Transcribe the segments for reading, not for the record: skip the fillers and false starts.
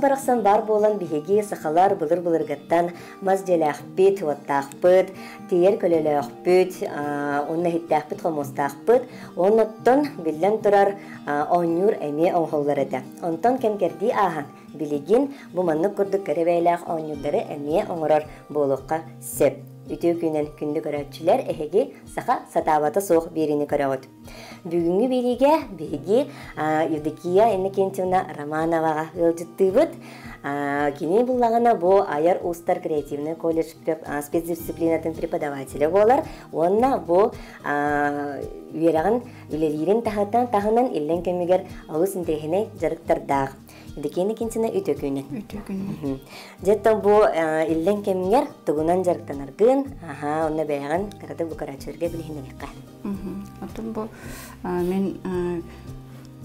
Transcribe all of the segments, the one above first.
барақсан бар болан бихеги сақалар бұлыр-бұлыргаттан маз желәқпет, уаттақпет, тиер көлеләқпет, онна хиттәқпет, қомостақпет, оннаттан білден тұрар оңюр әме оңғоллар әді. Онтан кәмкерді ағын білеген бұманны күрдік кәребәйләқ оңюрдары әме оңырар болуққа сеп. Үтеу күнен күнді көрәтшілер әхеге сақа сатаваты соқ беріні көрәғыд. Бүгінгі белеге беге Евдокия Эннекентьевна Романоваға өлжітті бұд. Кене бұллағына бұл Аяр Устар креативный колледж спецдисциплинатын преподавателі болар. Онна бұл үйерағын үлелерін тағынан елден кемегер ауыз інтегіне жарықтардағы. Евдокия Эннекентьевна үтеу күнен. Жеттен бұл елден кемегер тұғынан жарықтанарғын, онна бәйған қарады бұл қарачыларға білігінен еққа. Атын бұл мен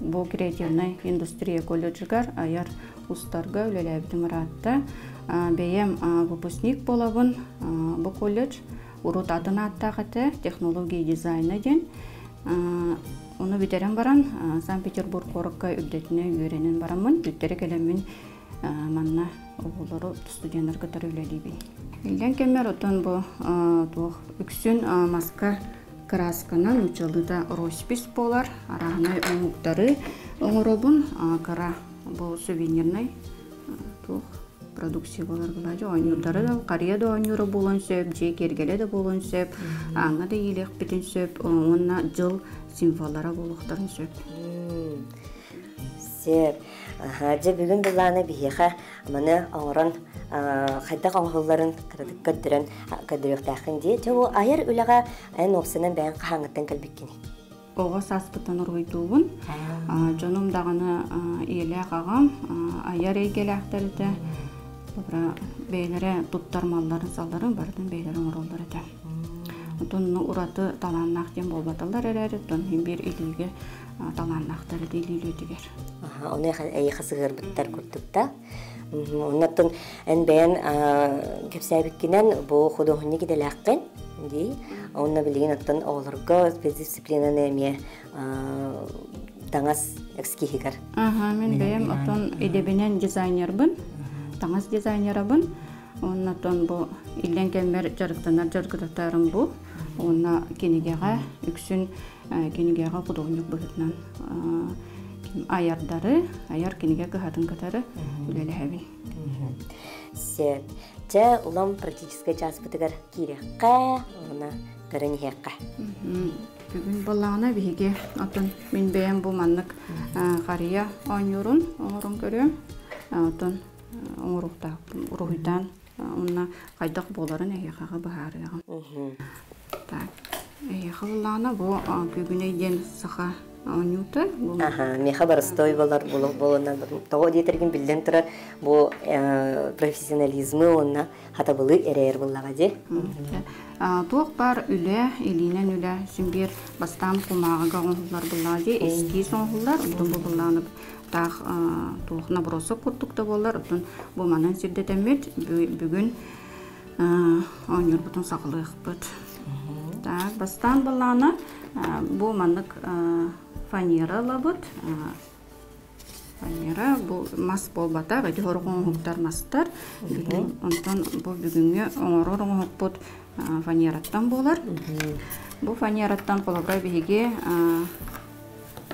бұл креативный индустрия колледжігар Аяр Устарға үлеләбді мұратты. Бәйем выпускник болабын бұл колледж ұрут атын аттағыты технология дизайны ден. Оны бітерен баран Санкт-Петербург қорыққа үбдетіне үйренен барамын. Үттері келемін манна оғылары студенттер кітар үлелейбін. Елден кемер отын бұл үксін маска красканан учалыда роспись болар. Арағынай оңықтары оңыробын қара бұл сувенирный продукция болар бұлады. Оңырдары қария да оңыры болын сөп, жек ергелі де болын сөп, аңы да елек бітін сөп, онына жыл символлары болуқтарын сөп. Сеп. Же бүгін бұланы бейеға мұны оңырын қайдақ оңғыларын қырдық көттірін көдіріқтақын де. Же ол айыр үліға ән оқсының бәйін қағаңыттан кәлбеккені. Оға саспытын ұрғайтуын. Жонымдағыны елі қағам, айыр егел әқтірді. Бейлері тұттармаларын салдарын бардың бейлерін ұролдар әді. Тұнны ұраты таланнақтен болбаталар әрәрі, тұнны бір иліге таланнақтары дейлейлі өтігер. Оны әйі қасығыр бұттар көрдікті. Оннаттың ән бәйін кепсәбіккенен бұл құдығыны кеделі әқкен. Онна білген аттан оғылырға спецдисциплинаны әме таңас әкскихігер. Мен бәйім аттан едебінен дизайнер бұн. Таңыз дизайнера бұн. Оннаттан бұл илден кәмер жарықтанар жарғыдақтарым бұл. Онна кенегеға, үксін кенегеға құдығынық бұғытынан аярдары, аяр кенеге қығатын қатары үлелі әбін. Сет. Жа ұлам практическай час бұтығар кереққа, оны көрін еққа. Бүгін болағына бейге атын мен бәйін бұл маннық қария оңырын көрем. Атын оңырықтан онына қайдақ боларын әйеқаға бағарыған. Әйеқы болағына бұл бүгін әйден сақа оңюты. Меха барыстой болар болуынан тоғы детерген білден тұрар бұл профессионализмы онына хатабылы әрәйір болаға де. Тоқ бар үлі, елінен үлі сүмбер бастан құмағыға оңғылар болады. Ескі соңғылар, ұлдың болағынып тақ тоғына бұрысы құрттықта болар. Бұл манан сірдет әмет бүгін оңыр бұтын сақылық бұд. Бастан болағына бұл манық фанера лабыт. Фанера бұл мас болбата, ғайды ғорғын ғықтар мастар. Онтан бұл бүгінге оңырыр ғық бұд фанераттан болар. Бұл фанераттан қолабыра бейге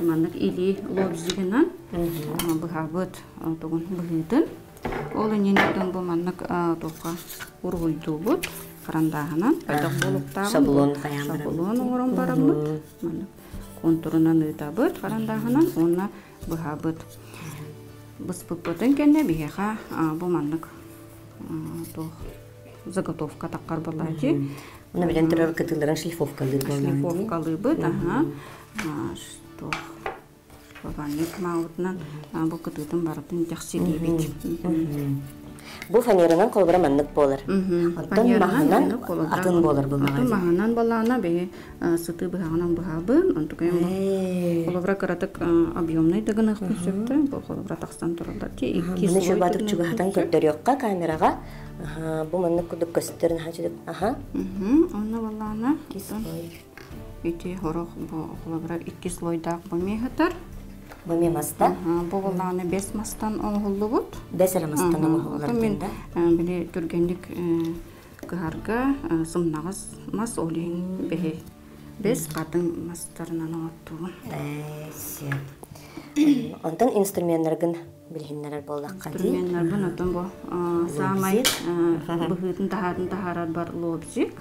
манық или лобзігінен бұғабыт тұғын бұғыдын. Ол үненерден бұл манық тоққа ұрғылды бұд. Қарандағынан қайдақ болуқтағын. Шаблон оңырын барабыд. Контурынан ұйтабыд қарандағынан онына бұғабыд. Бұспыппытын кәне бейеға бұл манық заготовка таққар болады. Оны білен тұрар кітілерін шлифовкалы болады. Шлифовкалы бұд. Бабанек мауытынан бұл кітілдің барытын жақсы дейбет. Бұл фанеранан қолбыра маннық болар. Оттан мағынан атын болар бұл мағазин. Атын мағынан балағына бе сұты бұғағынан бұғабын. Онтықайым қолбыра қаратық объемный дығын ұқпын сөпті. Бұл қолбыра тақстан тұралдар. Бұны жобатық жүгіғатан көрдер еққа камераға. Бұл маннық күдік көсіттерін хачыдық. Оны балағына өте ғорық қолбыра 2 слойдақ бұл мейхатар. Бу маста? Бу болланы 5 мастан оңғыллыбыт. 5 мастан оңғылларды. Мен біле түргендік кыһарга сымнағыз мас олейін бәхе 5 қатын мастарынан оңаттуын. Онтан инструментлерген билгеннәр боллакка ди. Инструментлерген отон бу самай быһытын тахарар бар лобзик.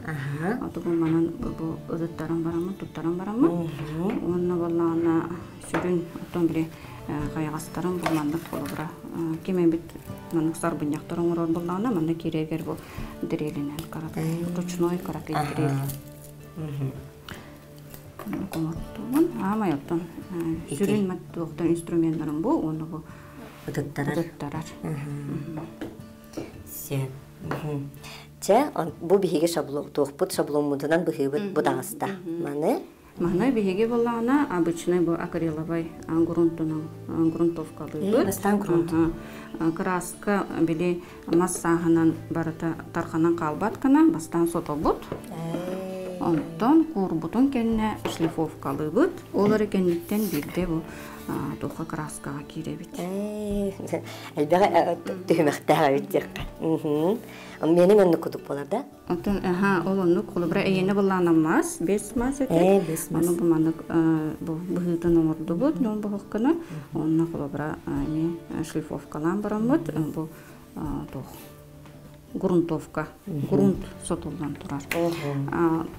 Аты бу манан бу ыдыттарым барамы, туттарым барамы. Онна боллана сүрүн отон биле кайгастарым бу мандык болобра. Кемен бит манык сарбыньяктарым орор боллана манда керегер бу дирелинен карап. Ручной карап дрел. Коматтуун амайоттон сүрүн маттуктан инструменттарым бу оны бу ыдыттарар. Се. Че бу биһиге шаблон туохпут шаблон муданан быһыбыт будааста. Маны биһиге боллана обычный бу акриловый грунтовка бу. Бастан грунт. Краска били массаһынан барыта тарханан калбаткана бастан сотобут. Онтон курбутун кенне шлифовкалыбыт. Олар экенниктен бирде бу тоха краскага киребит. Элбеге төһмәхтәгә үттек. Менин онны кудуп болар да? Онтон ол онны кулыбра эйене булланамас, 5 мас эте. Аны бу мандык бу быһытын оңордубут, нон бохкына. Онны кулыбра эми шлифовкалан барамыт. Бу тох грунтовка, грунт сотулдан турар.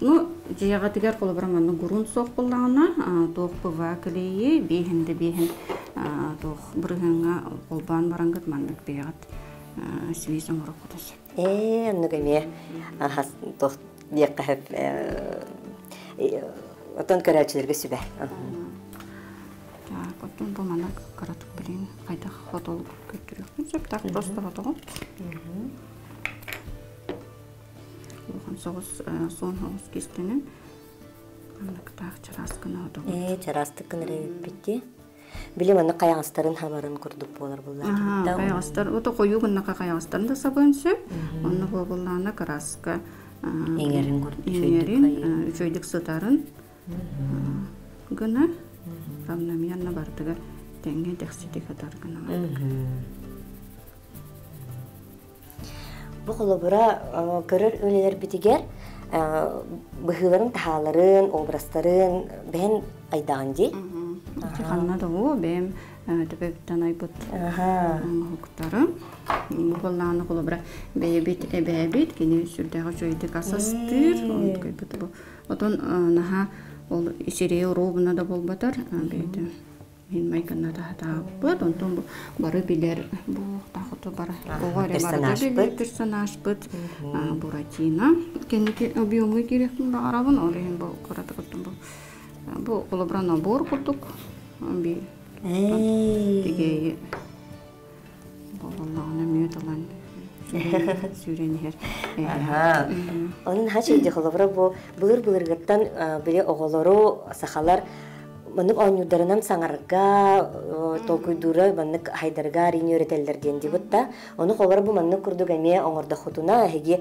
Ну, жияга тигер кулыбра мандык грунт сок буллана, тох пыва клейи, бехин тох бырыгынга колбан барангыт мандык бегат. Свизом рокутас. Нугаме тох дияккахып отон карачыларга сүбә. Потом бу мана каратып билин кайда фотолук көтүрөкмүн сөп так просто фотого. Буган согус сон хос кистенин андак так чараскына отого. Чарастыкын ребитти. Билем аны кайгастарын хабарын курдук болар булар. Кайгастар ото коюгунна кайгастарын да сабынсы. Онны боллана краска. Эңерин курдук. Эңерин үчөйдүк сытарын. Гына рамнамиянна бардыга теңге дексити катар гына. Бу колобура көрөр өлелер битигер быһыларын тахаларын, образтарын бен айданди. Ханна да о бем төбөктөн айбыт. Хуктары. Булланы колобра бебит кини сүрдөгө жойдук асастыр. Онтойбут бу. Отон наха ол исерее робуна да болбатар. Бейди. Мен майкана да тааппыт. Онтон бары билер бу тахыты бары. Огоре бары персонаж быт. Буратино. Кеники объемы керектин барабын. Олен бу каратыктын бу. Бу колобра набор курдук. Би. Тиге. Болланы мөтөлөн. Сүренер. Onun her şeyde kolabora bu bulur-bulurgattan bile oğulları sahalar Manık oynuyorlarından sanarga tolkuydura manık haydarga rini öğreteller dendi butta. Onu kolabora bu manık kurdu gamiye onurda xutuna hegi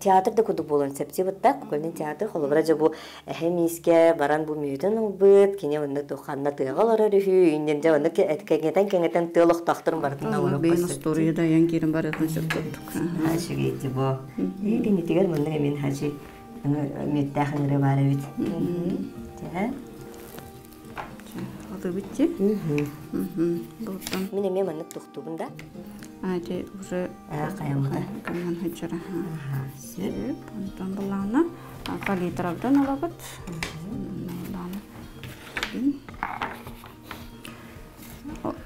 teatrda kudu bolon sepsi butta. Kukulnin teatr kolabora bu hemiske baran bu müydün olbut. Kine manık toxanna tığalar arıhü. İndence manık kengeten tığlık tahtırın barıtına onu beyin storiyada yan kirin barıtını söktürdük. Haşı gitti bu. Beni tigar manık emin haşı müttahınırı var evet. Adı bitti. Buradan. Mine me manık tuğduğunda. Hadi уже kayamda. Kayan hıçara. Sip. Buradan bulana. Kali taraftan alabat.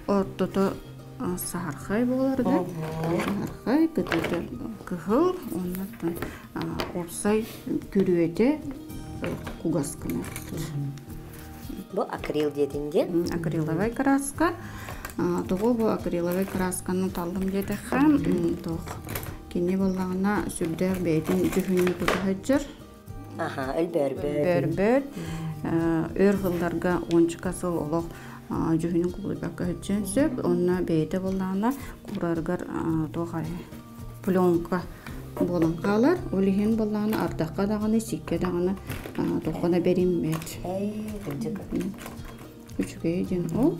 Ortada sarxay bolardı. Sarxay gıdıdı kıhıl. Ondan orsay görüyede kugaskını. Bu akril dediğinde? Акриловая краска. Того бу акриловая красканы талдым деді хам. Кене болағына сүрдер бәйтін жүхінні күтіхаджыр. Бөрбөр. Өр ғылдарға ончықасыл олық жүхінін күтіхаджыр хаджын сөп. Онна бәйті болағына құрарғар пленка болан қалар. Олеген болағына ардаққа дағаны, сикке дағаны тоқына берім мәд. Үчүгэй ден ол.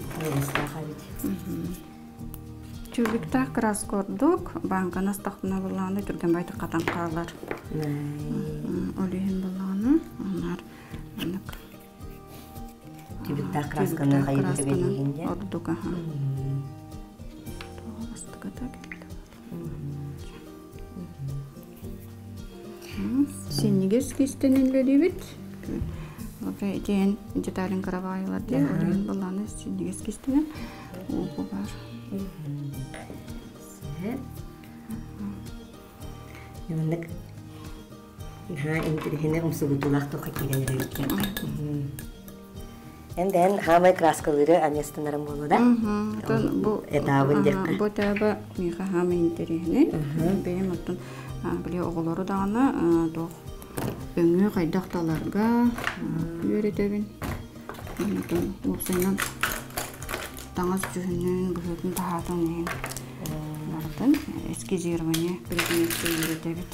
Чүліктақ крас көрдік, банкана стақпына болғаны түрген байды қатан қалар. Олейін болғаны, onlar анық. Чүліктақ красканы қайып өтебелігінде? Ордық, аха. Тоға бастығы да келді. Сенеге скестенен бөлебет. Дейін деталін қарабайылар де, олейін болғаны сенеге скестенен оғы бар. Яндык интерхене умсугутулах тока кирелерге. Энден хамай краскалары аместанарым болуда. Бу этабын декка. Бу таба миха хамай интерхене. Бем оттон биле оголору дагана тох өңө кайдакталарга үйрөтөбүн. Оттон упсайнан таңыз жүнүн бүгүн таатын бардын эскизирование предметти үйрөтөбүт.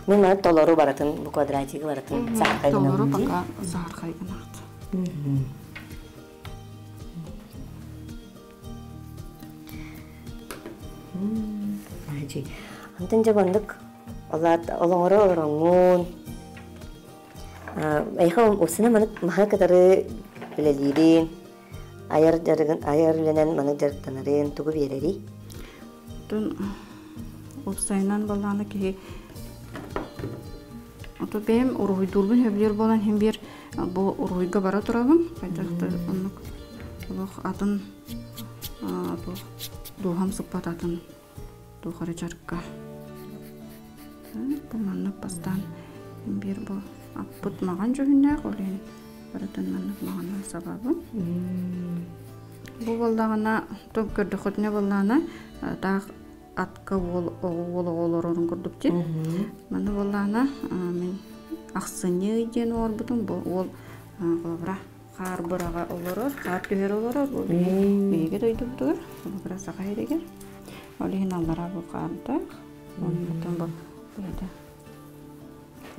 Мен мана толору баратын, бу квадратиги баратын саркайгына. Толору пока саркайгына. Антын жабандык олоңоро олоңун. Айха осына мана маха катары билелирин. Айарленен маны жарыктанарын тугу берери. Тун опсайнан баланы ки ото бем уруйдурбун хөблер болан хем бир бу уруйга бара турабын. Кайдакты онук олох атын бу духам сыппат атын духары жарыкка. Бу манны пастан бир бу аппыт маган жөнүнө олен баратын манны маган сабабы. Бу балдагына топ көрдү хотне балдана так атка олорорун көрдүк ти. Мана балдана мен аксыны ден орбутун бу ол колбра кар бурага олорор, кар төһөр олорор. Бу меге дойдуптур. Колбра сакайдыгер. Олин аллара бу карда. Онтон бу буда.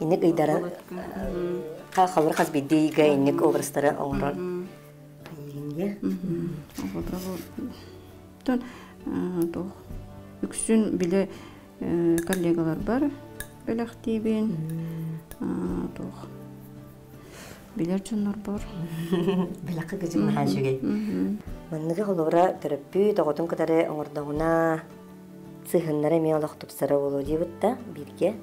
Инек ыйдара халыр хас бидиге инек образтары оңрор. Тон үксүн биле коллегалар бар белактибин. Билер чоннор бар. Белакка кызым хажыгы. Манныгы холора терапия тоготун катары оңордогуна сыгыннары меолох тупсара болу дибитта бирге.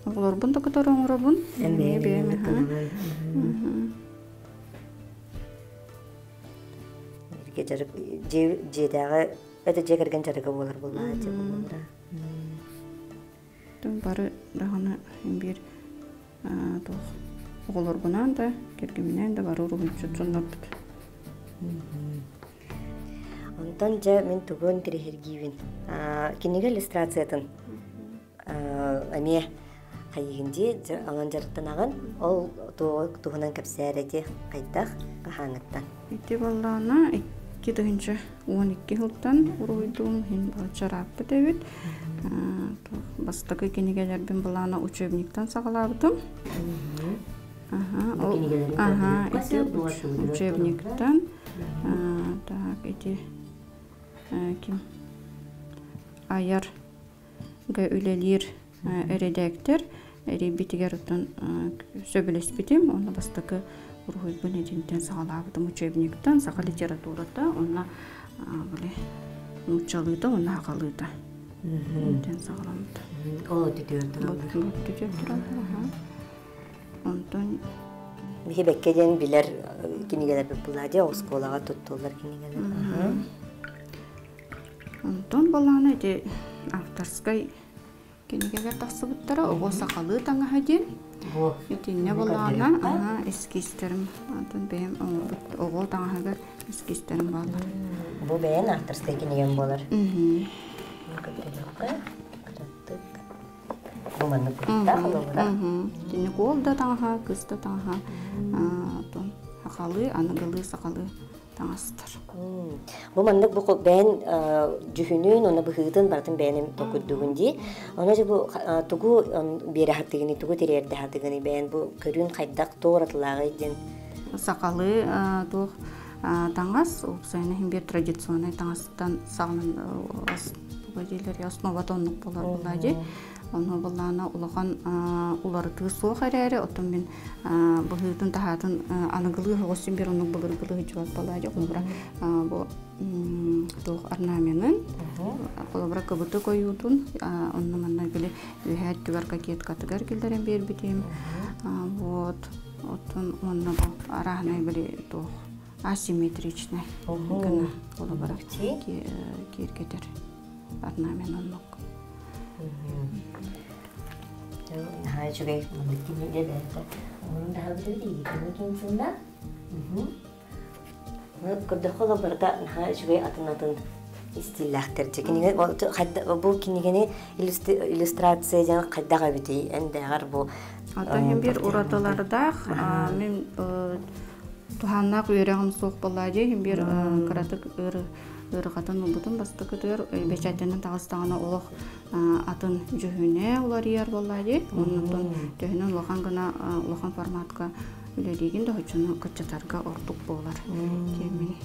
Олар бунда катары оңоробун. Жарык жедагы это жегерген жарыгы болар болмай деп болора. Тон бары дагана бир тох оголор гунан да кергеменен да бару рухучуннор бут. Онтон жа мен тугун тирехергивин. Кинеге иллюстрациятын аме кайгинди алан жарыктанаган ол тугунан кепсәрети кайдах каханаттан. Ити баллана 2012 жылдан уруйдум хин чарапты дебит. Бастагы кинегелердин балана учебниктен сагалабытым. Учебниктен. Так, эти ким аяр га үлелер редактор ребитигер утан сөбелеспитим, оны бастагы уруй бунединтен сагалабытым учебниктен сага литературада, оны биле учалыда, оны агалыда. Тен сагаламды. О, тетөрдүр. Онтон беккеден билер кинегелер булады, осколага туттулар кинегелер. Онтон баланы де авторской кинегелер тахсыбыттара, ого сакалы таңа хаден. Итинне балана, эскистерим, антон бем ого таңа хагар эскистерим балар. Бу бен авторской кинеген болар. Буманы кутта холора. Тинне голда таңа, кыста таңа, тон хакалы, анагалы сакалы таңастыр. Бу мандык бу бен жүхүнүн оны быхытын бартын беним токудугунди. Она же бу тугу бере хаттыгыны тугу терерде хаттыгыны бен бу көрүн кайдак тооратлагы ден. Сакалы тух таңас упсайны химбер традиционный таңастан сагнын бажелер основа тоннук болар булади. Onu bulana ulagan uları soğuk harare otom ben bugün tahatın anıgılı hoşum bir onu bulurgılı cevap balaca kolabra bu doğ arnamenin kolabra kabutu koyudun onu manna böyle ühet duvar kaket katıgar gilderen bir bitim вот otun onu bu arahne böyle doğ asimetriçne gana kolabra kirketer arnamen onu Nah, juga membuatnya dia dah. Orang dah beli di mungkin senda. Kerja kalau berda, nah juga atun istilah terjadi. Kini waktu kadang bu kini kini ilustrasi jangan kadang abiti, anda harbo. Atau yang bir uratalarda, men tuhannak uyarang sok belajar, yang bir keratak ыргатын убутун бастыкытыр бечатенин тагыстагына олох атын жүһүнө улар яр боллади оннотон төһүнөн улахан гана улахан форматка үледигин дохчуну кычатарга ортук болар кемин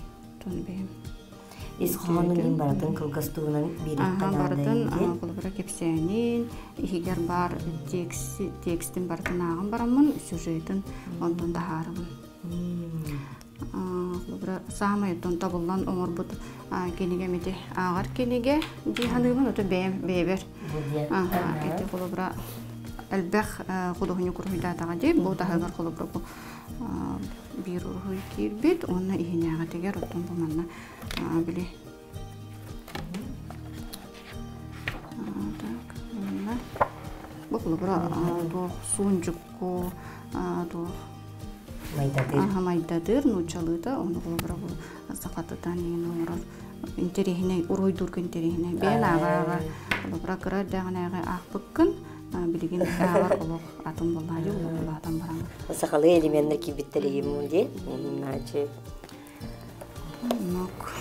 тонбем исханын бардын кылгастыгынан берип бардын колбара кепсенин игер бар текстин бардын агын барамын сюжетин ондон да харымын Kolabra sama itu tabullan umur but kini mete agar kini di handuman itu beber. Itu kolabra albaq kuduhnya kurhida tagadi bu tahagar kolabra bu biru kirbit ona ihnya gatigar utun pemanna beli. Bu kolabra bu sunjukku tu майдадыр нучалыта оны колбарабу сакатытан ин орор интерехине уройдур интерехине бен ага колбара кыра дагынага акпыккын билген агар олох атын болажы улатан барам сакалы элементтер кибиттелиги мунди наче нок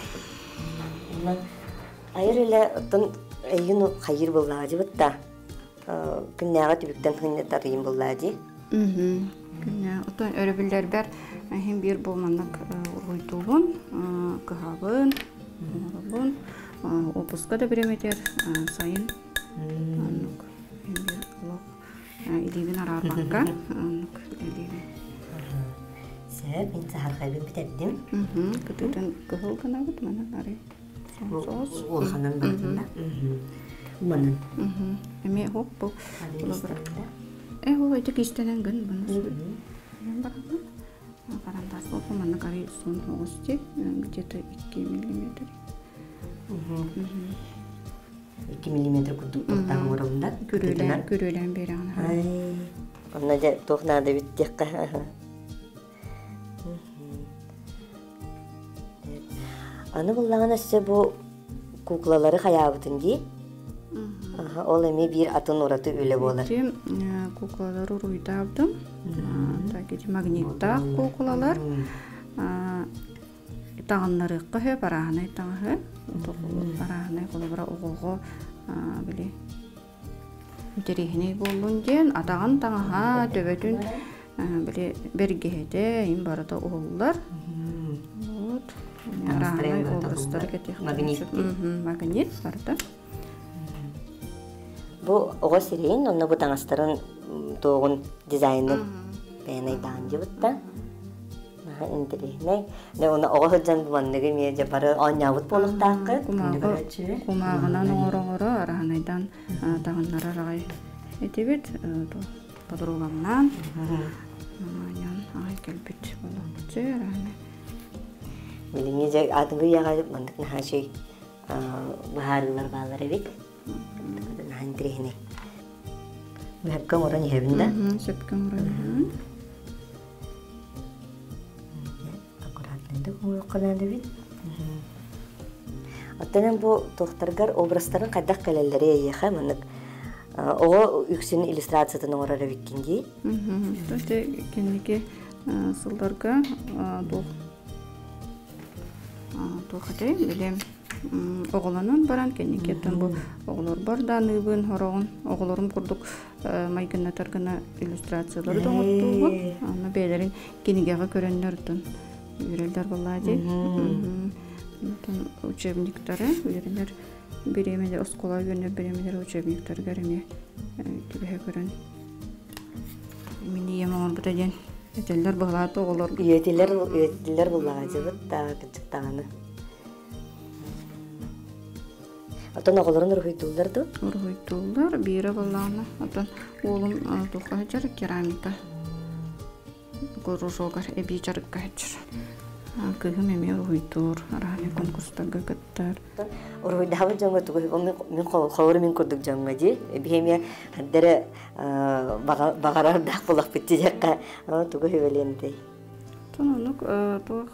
айрыле тон эйну хайыр болажы бутта күннага түбүктен хынне тарыйым болажы Otun örübüller ber hem bir bolmanlık uyduğun, kıhabın, orabın, opuska da biremeter sayın. Anlık hem bir olak ilivin arar banka, anlık ilivin. Sebep, ben sahar kaybım biterdim. Kıtıdan kıhıl kına bit mana nari. Sos. Olxanan batında. Umanın. Eme hop bu. Itu kistenen gan banas. Yang berapa? Karantas apa mana kari sun hosje где-то 2 mm. 2 mm kutu pertama ronda. Körülen berang. Ona aja tuh nada bittik. Ana bullağına size bu kuklaları hayabıtınca Ол эми бир атын ураты үле болар. Куклалар уруйдабдым. Таки магниттак куклалар. Тагыннары кыһы бараханы тагы. Бараханы колобра огого били. Интерехне болун ден атаган таңга төбөтүн били бергеде ин барата ооллар. Вот. Араханы образдар кетих. Магнит барта. Bu oğuz sireyin, onu bu tanıştırın doğun dizaynı beğenay bence butta. İndirihne. Ne onu oğuz hıcan bu manlığı miyece barı anyavut boluk takkı. Kumağına noğru arahanaydan tağınlara rağay etibit padrogamdan. Yan ağay kelbit bolukçı arahanay. Bilingece adını yağa mandık naha şey baharılar bağlar evet. Hantrihne. Sepkam orang yebinda. Sepkam orang. Akurat nende kullanan debit. Atanan bu tohtargar obrazların kaddak kalelleri yaha manak. O yüksün illüstrasyatını orara bikkingi. İşte kendiki sıldarga тухатай билем оголонун баран кенникеттен бу оголор бардан ыбын хорогун оголорум курдук майгына таргына иллюстрациялар доңоттугу аны бейлерин кинигеге көрөннөрдүн үйрөлдөр боллади учебниктары үйрөнөр беремелер оскола үйрөнөр беремелер учебниктер кереме тибе көрөн мини ямон бутаден этеллер баглаты оголор үйетилер буллади бутта кыттаганы Атан оголорун ургуйдууларду? Ургуйдуулар, бире балланы. Атан олум тухка жар керамика. Горожогар эби жарыкка жар. Кыгым эме ургуйдуур, араны конкурстарга каттар. Ургуйдабы жаңга тугу мен холор мен көрдүк жаңга ди. Эбиме хаддere багарар дак булак битти жакка. Тугу хебеленди. Тонунук тух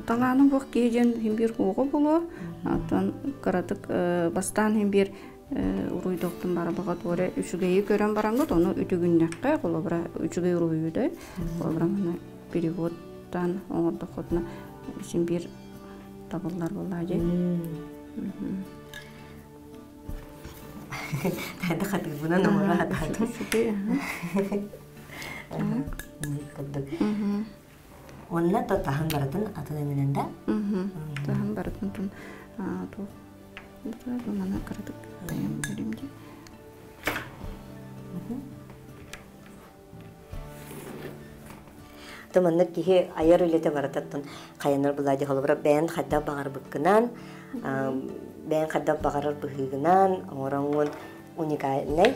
таланың бок кейден химбир угу боло. Атан каратык бастан химбир уруйдоктун барлыгы торе үчүгөй көрөн бараңгы тону үтүгүннакка колобра үчүгөй уруйудай. Колобра мына переводтан оңордокотна химбир табыллар болажы. Тада хатып буна номора хатып. Онна то тахан баратын атын эмененде. Тахан баратын тун то мана карадык тайм беримди. Томанны кихи аяр үлете барататтын каянар булади холбра бен хадда багар быккынан, бен хадда багарар быгынан, оңорongун уникальный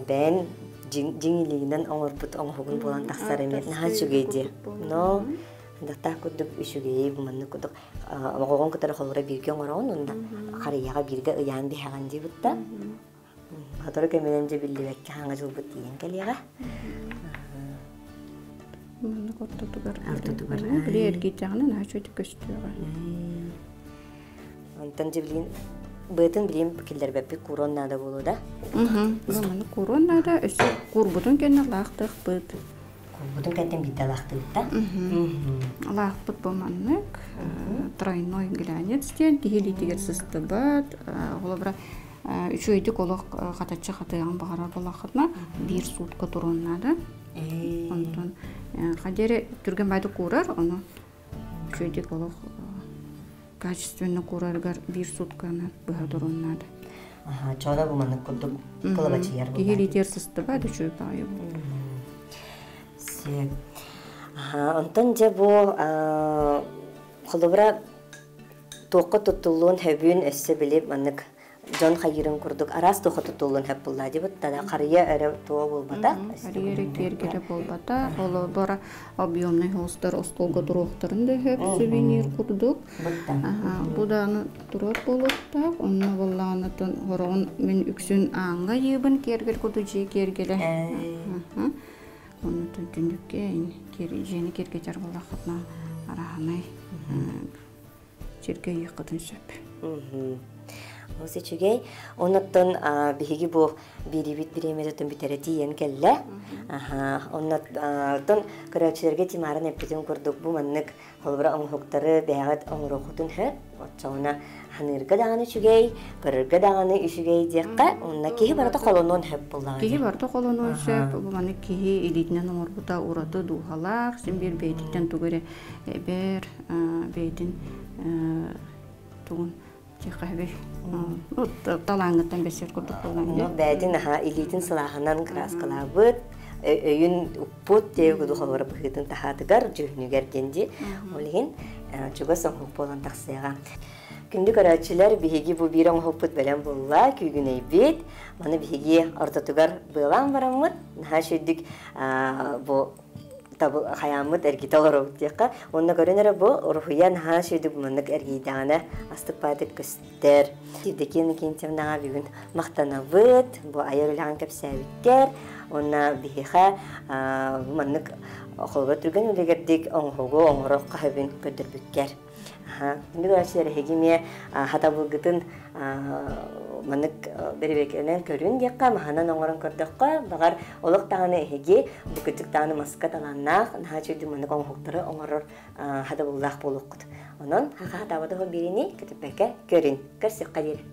бен жиңилигинен оңорбут оңхогун болан таксар эмет наха чүгейди. Но дата кудук үшүгей буманны кудук огогон кытары холбра бирге оңорон унда карыяга бирге ыян бихаган дибутта. Хатары кемененже билдибекке хаңа жылбыт диен келега. Мана коттутугар. Билер гитяганы начөт көстүгө. Антан жиблин бытын билим пикилдер бепи коронада болуда. Мана коронада эсе курбутун кенне лактык быт. Курбутун кеттен битте лактык да. Лактык болманнык тройной глянец тен тигелитигер сыстыбат. Голобра үчөйдүк олок катачы катыган багарар болакытна бир сутка туроннада. Онтон хадере түрген байды курар, оны үчөйдүк олок качественно кураргар бир сутканы быга туроннада. Чода буманы кудук кылабачыяр болду. Тигелитигер сыстыбат үчөй байы болду. Онтон же бу холобра тоққа тұттылуын хөбүн өссө билип аннык жон хайырын курдук арас тоққа тұттылуын хөп булла дебут тада карыя эре туа болбата. Карыя эре кергере болбата. Холобра объемный холстар остолго туруктарында хөп сувенир курдук. Бу да аны турат болупта. Онна болланатын хорон мен үксүн аңга йыбын кергер курду жи кергеле. Onu tündükке жени керге жар болақытна араханай жерге йықытын сөп. Осы чүгей, оннаттан биһиги бу бирибит биремедетен битере тиен келле. Оннаттан көрөчүлөргө тимарын эппитин курдук бу маннык холбура оңхуктары бәгат оңрохутун хөп. Отчауна ханырга даганы чүгей, көрөргө даганы үшүгей диякка, онна кихи барата колонон хөп буллагы. Кихи барата колонон сөп, бу маннык кихи илитинен оңорбута ураты дуухалак, сен бир бейтиктен тугуре бер бейтин тугун Чехаве. Талаңыттан бесер курдук болгон. Бәдин илитин сылахынан краскалабыт, өйүн уппут дегуду холбора быхытын тахатыгар жүйнүгер кенди. Олин чуга соңук болгон таксыга. Күндү көрөчүлөр биһиги бу бир оңхоппут белен болла, күгүнөй бит. Маны биһиги ортотугар былан барамыт. Наха шүддүк бу табыл хаямыт эргиталар өтөккө онна көрөнөр бу рухуян хашыдык мындык эргиданы астыпадык көстөр тидекен кентемнага бүгүн мактанабыт бу айырылган кепсәбиттер онна биха мындык холга түргөн үлегердик оңхого оңрокка хабин көдөрбүккер Нигашер хегиме хатабылгытын маннык беребекенен көрүн дияққа маханан оңорон көрдөккө багар олық тағаны эһиги бүкүтүк тағаны маска таланнаах наха чүйдү маннык оңхуктары оңорор хада буллах болуккут. Онон хаха табада хо бирини көтүпбекке көрүн. Көрсөк кадир.